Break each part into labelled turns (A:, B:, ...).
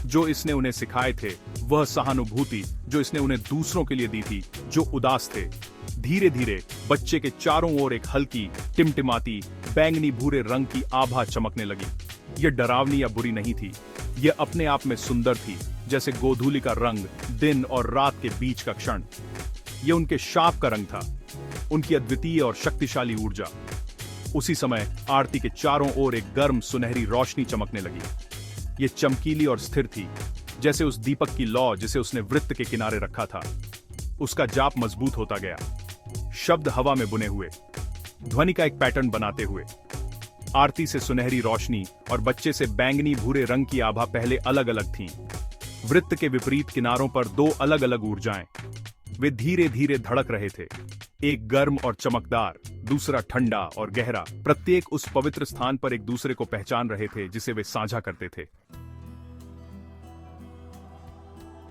A: जो इसने उन्हें सिखाए थे, वह सहानुभूति जो इसने उन्हें दूसरों के लिए दी थी जो उदास थे। धीरे धीरे बच्चे के चारों ओर एक हल्की टिमटिमाती बैंगनी भूरे रंग की आभा चमकने लगी। यह डरावनी या बुरी नहीं थी, यह अपने आप में सुंदर थी, जैसे गोधूली का रंग दिन और रात के बीच का क्षण। यह उनके शाप का रंग था, उनकी अद्वितीय और शक्तिशाली ऊर्जा। उसी समय आरती के चारों ओर एक गर्म सुनहरी रोशनी चमकने लगी। यह चमकीली और स्थिर थी, जैसे उस दीपक की लौ जिसे उसने वृत्त के किनारे रखा था। उसका जाप मजबूत होता गया, शब्द हवा में बुने हुए, ध्वनि का एक पैटर्न बनाते हुए। आरती से सुनहरी रोशनी और बच्चे से बैंगनी भूरे रंग की आभा पहले अलग अलग थीं। वृत्त के विपरीत किनारों पर दो अलग अलग ऊर्जाएं। वे धीरे धीरे धड़क रहे थे, एक गर्म और चमकदार, दूसरा ठंडा और गहरा। प्रत्येक उस पवित्र स्थान पर एक दूसरे को पहचान रहे थे जिसे वे साझा करते थे।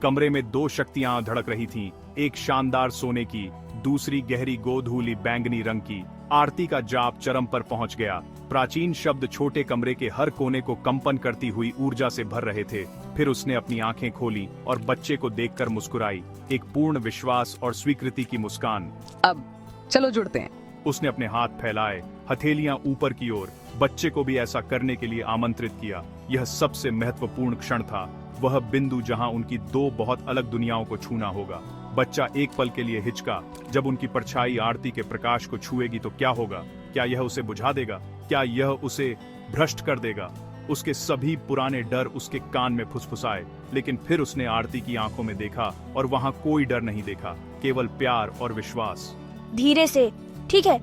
A: कमरे में दो शक्तियां धड़क रही थीं, एक शानदार सोने की, दूसरी गहरी गोधूली बैंगनी रंग की। आरती का जाप चरम पर पहुंच गया। प्राचीन शब्द छोटे कमरे के हर कोने को कंपन करती हुई ऊर्जा से भर रहे थे। फिर उसने अपनी आंखें खोली और बच्चे को देखकर मुस्कुराई, एक पूर्ण विश्वास और स्वीकृति की मुस्कान।
B: अब चलो जुड़ते हैं।
A: उसने अपने हाथ फैलाए, हथेलियां ऊपर की ओर, बच्चे को भी ऐसा करने के लिए आमंत्रित किया। यह सबसे महत्वपूर्ण क्षण था, वह बिंदु जहां उनकी दो बहुत अलग दुनियाओं को छूना होगा। बच्चा एक पल के लिए हिचका। जब उनकी परछाई आरती के प्रकाश को छुएगी तो क्या होगा? क्या यह उसे बुझा देगा? क्या यह उसे भ्रष्ट कर देगा? उसके सभी पुराने डर उसके कान में फुसफुसाए, लेकिन फिर उसने आरती की आंखों में देखा और वहां कोई डर नहीं देखा, केवल प्यार और विश्वास।
C: धीरे से, ठीक है,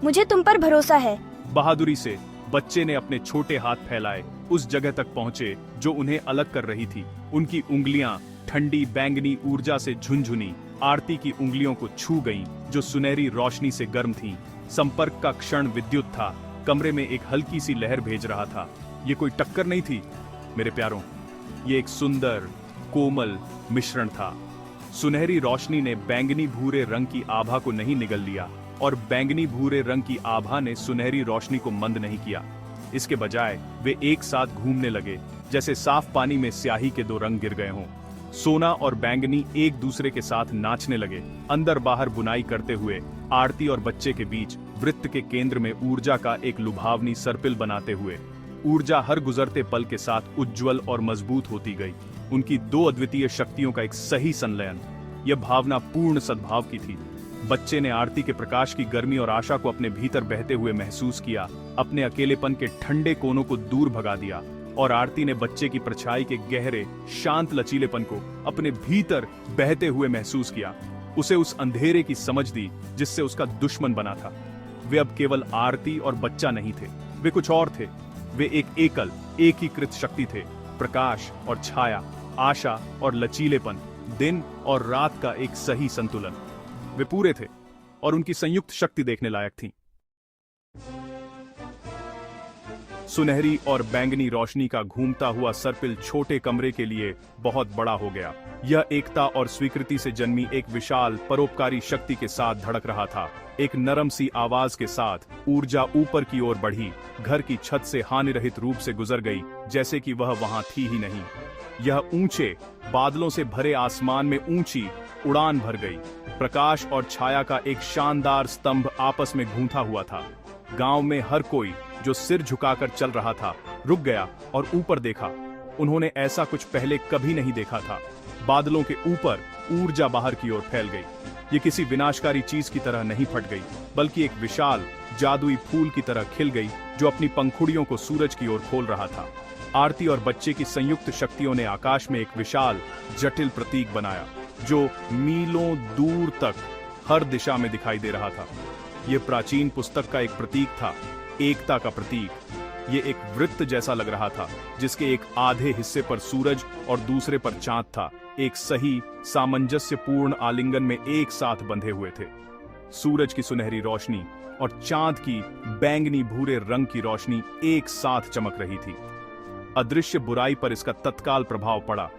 C: मुझे तुम पर भरोसा है।
A: बहादुरी से बच्चे ने अपने छोटे हाथ फैलाए, उस जगह तक पहुंचे जो उन्हें अलग कर रही थी। उनकी उंगलियां ठंडी बैंगनी ऊर्जा से झुनझुनी, आरती की उंगलियों को छू गईं, जो सुनहरी रोशनी से गर्म थीं। संपर्क का क्षण विद्युत था, कमरे में एक हल्की सी लहर भेज रहा था। ये कोई टक्कर नहीं थी मेरे प्यारों, ये एक सुंदर कोमल मिश्रण था। सुनहरी रोशनी ने बैंगनी भूरे रंग की आभा को नहीं निगल लिया और बैंगनी भूरे रंग की आभा ने सुनहरी रोशनी को मंद नहीं किया। इसके बजाय वे एक साथ घूमने लगे, जैसे साफ पानी में स्याही के दो रंग गिर गए हों। सोना और बैंगनी एक दूसरे के साथ नाचने लगे, अंदर बाहर बुनाई करते हुए। आरती और बच्चे के बीच वृत्त के केंद्र में ऊर्जा का एक लुभावनी सर्पिल बनाते हुए। ऊर्जा हर गुजरते पल के साथ उज्जवल और मजबूत होती गई। उनकी दो अद्वितीय शक्तियों का एक सही संलयन। यह भावना पूर्ण सद्भाव की थी। बच्चे ने आरती के प्रकाश की गर्मी और आशा को अपने भीतर बहते हुए महसूस किया, अपने अकेलेपन के ठंडे कोनों को दूर भगा दिया। और आरती ने बच्चे की परछाई के गहरे शांत लचीलेपन को अपने भीतर बहते हुए महसूस किया। उसे उस अंधेरे की समझ दी जिससे उसका दुश्मन बना था। वे अब केवल आरती और बच्चा नहीं थे, वे कुछ और थे। वे एक एकल एकीकृत शक्ति थे, प्रकाश और छाया, आशा और लचीलेपन, दिन और रात का एक सही संतुलन। वे पूरे थे और उनकी संयुक्त शक्ति देखने लायक थी। सुनहरी और बैंगनी रोशनी का घूमता हुआ सर्पिल छोटे कमरे के लिए बहुत बड़ा हो गया। यह एकता और स्वीकृति से जन्मी एक विशाल परोपकारी शक्ति के साथ धड़क रहा था। एक नरम सी आवाज के साथ ऊर्जा ऊपर की ओर बढ़ी, घर की छत से हानिरहित रूप से गुजर गई, जैसे कि वह वहां थी ही नहीं। यह ऊंचे बादलों से भरे आसमान में ऊंची उड़ान भर गई। प्रकाश और छाया का एक शानदार स्तंभ आपस में गूंथा हुआ था। गांव में हर कोई जो सिर झुकाकर चल रहा था रुक गया और ऊपर देखा। उन्होंने ऐसा कुछ पहले कभी नहीं देखा था। बादलों के ऊपर ऊर्जा बाहर की ओर फैल गई। ये किसी विनाशकारी चीज की तरह नहीं फट गई, बल्कि एक विशाल जादुई फूल की तरह खिल गई, जो अपनी पंखुड़ियों को सूरज की ओर खोल रहा था। आरती और बच्चे की संयुक्त शक्तियों ने आकाश में एक विशाल जटिल प्रतीक बनाया, जो मीलों दूर तक हर दिशा में दिखाई दे रहा था। यह प्राचीन पुस्तक का एक प्रतीक था, एकता का प्रतीक। ये एक वृत्त जैसा लग रहा था, जिसके एक आधे हिस्से पर सूरज और दूसरे पर चांद था, एक सही सामंजस्यपूर्ण आलिंगन में एक साथ बंधे हुए थे। सूरज की सुनहरी रोशनी और चांद की बैंगनी भूरे रंग की रोशनी एक साथ चमक रही थी। अदृश्य बुराई पर इसका तत्काल प्रभाव पड़ा।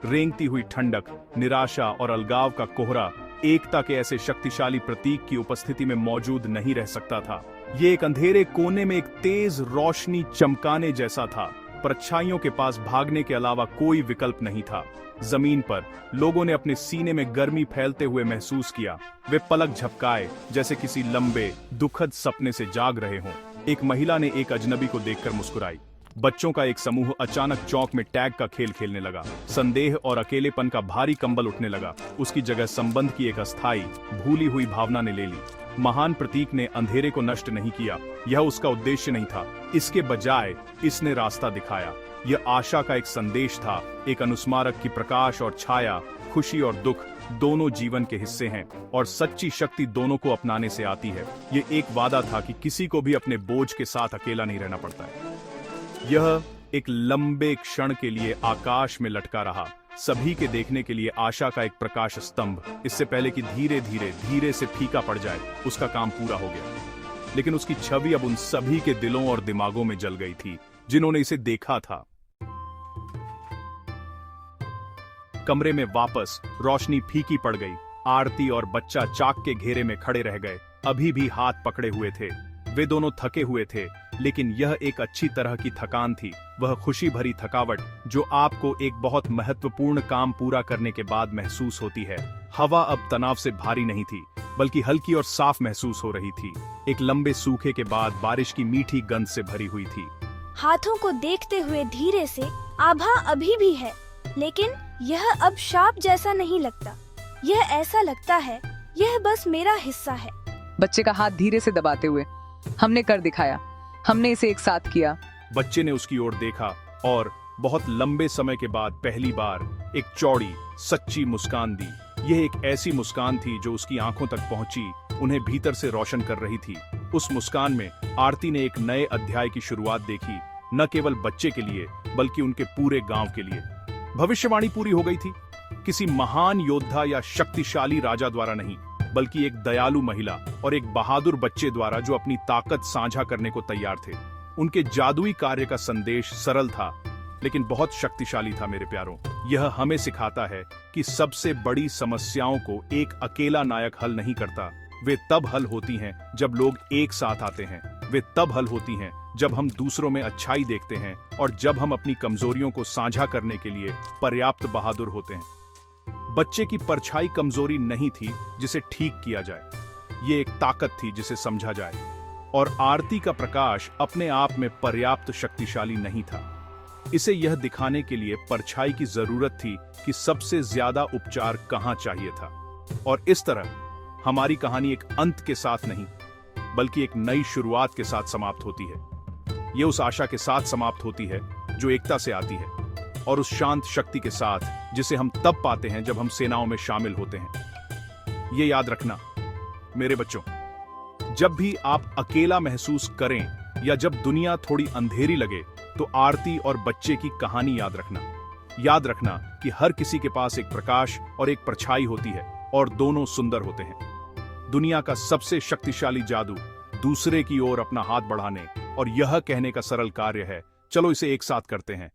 A: रेंगती हुई ठंडक, निराशा और अलगाव का कोहरा एकता के ऐसे शक्तिशाली प्रतीक की उपस्थिति में मौजूद नहीं रह सकता था। ये एक अंधेरे कोने में एक तेज रोशनी चमकाने जैसा था, परछाइयों के पास भागने के अलावा कोई विकल्प नहीं था। जमीन पर लोगों ने अपने सीने में गर्मी फैलते हुए महसूस किया। वे पलक झपकाए जैसे किसी लंबे दुखद सपने से जाग रहे हों। एक महिला ने एक अजनबी को देखकर मुस्कुराई। बच्चों का एक समूह अचानक चौक में टैग का खेल खेलने लगा। संदेह और अकेलेपन का भारी कंबल उठने लगा। उसकी जगह संबंध की एक अस्थायी भूली हुई भावना ने ले ली। महान प्रतीक ने अंधेरे को नष्ट नहीं किया, यह उसका उद्देश्य नहीं था। इसके बजाय इसने रास्ता दिखाया। यह आशा का एक संदेश था, एक अनुस्मारक की प्रकाश और छाया, खुशी और दुख दोनों जीवन के हिस्से हैं और सच्ची शक्ति दोनों को अपनाने से आती है। यह एक वादा था कि किसी को भी अपने बोझ के साथ अकेला नहीं रहना पड़ता है। यह एक लंबे क्षण के लिए आकाश में लटका रहा, सभी के देखने के लिए आशा का एक प्रकाश स्तंभ। इससे पहले कि धीरे धीरे से फीका पड़ जाए, उसका काम पूरा हो गया। लेकिन उसकी छवि अब उन सभी के दिलों और दिमागों में जल गई थी जिन्होंने इसे देखा था। कमरे में वापस रोशनी फीकी पड़ गई। आरती और बच्चा चाक के घेरे में खड़े रह गए, अभी भी हाथ पकड़े हुए थे। वे दोनों थके हुए थे, लेकिन यह एक अच्छी तरह की थकान थी। वह खुशी भरी थकावट जो आपको एक बहुत महत्वपूर्ण काम पूरा करने के बाद महसूस होती है। हवा अब तनाव से भारी नहीं थी, बल्कि हल्की और साफ महसूस हो रही थी। एक लंबे सूखे के बाद बारिश की मीठी गंध से भरी हुई थी।
C: हाथों को देखते हुए धीरे से आभा अभी भी है, लेकिन यह अब शाप जैसा नहीं लगता। यह ऐसा लगता है यह बस मेरा हिस्सा है।
B: बच्चे का हाथ धीरे से दबाते हुए, हमने कर दिखाया, हमने इसे एक साथ किया।
A: बच्चे ने उसकी ओर देखा और बहुत लंबे समय के बाद पहली बार एक चौड़ी सच्ची मुस्कान दी। यह एक ऐसी मुस्कान थी जो उसकी आंखों तक पहुंची, उन्हें भीतर से रोशन कर रही थी। उस मुस्कान में आरती ने एक नए अध्याय की शुरुआत देखी, न केवल बच्चे के लिए बल्कि उनके पूरे गांव के लिए। भविष्यवाणी पूरी हो गई थी, किसी महान योद्धा या शक्तिशाली राजा द्वारा नहीं, बल्कि एक दयालु महिला और एक बहादुर बच्चे द्वारा जो अपनी ताकत साझा करने को तैयार थे। उनके जादुई कार्य का संदेश सरल था, लेकिन बहुत शक्तिशाली था। मेरे प्यारों, यह हमें सिखाता है कि सबसे बड़ी समस्याओं को एक अकेला नायक हल नहीं करता। वे तब हल होती हैं जब लोग एक साथ आते हैं। वे तब हल होती हैं जब हम दूसरों में अच्छाई देखते हैं और जब हम अपनी कमजोरियों को साझा करने के लिए पर्याप्त बहादुर होते हैं। बच्चे की परछाई कमजोरी नहीं थी जिसे ठीक किया जाए, ये एक ताकत थी जिसे समझा जाए। और आरती का प्रकाश अपने आप में पर्याप्त शक्तिशाली नहीं था। इसे यह दिखाने के लिए परछाई की जरूरत थी कि सबसे ज्यादा उपचार कहां चाहिए था। और इस तरह हमारी कहानी एक अंत के साथ नहीं, बल्कि एक नई शुरुआत के साथ समाप्त होती है। ये उस आशा के साथ समाप्त होती है जो एकता से आती है, और उस शांत शक्ति के साथ जिसे हम तब पाते हैं जब हम सेनाओं में शामिल होते हैं। ये याद रखना मेरे बच्चों, जब भी आप अकेला महसूस करें या जब दुनिया थोड़ी अंधेरी लगे, तो आरती और बच्चे की कहानी याद रखना। याद रखना कि हर किसी के पास एक प्रकाश और एक परछाई होती है, और दोनों सुंदर होते हैं। दुनिया का सबसे शक्तिशाली जादू दूसरे की ओर अपना हाथ बढ़ाने और यह कहने का सरल कार्य है, चलो इसे एक साथ करते हैं।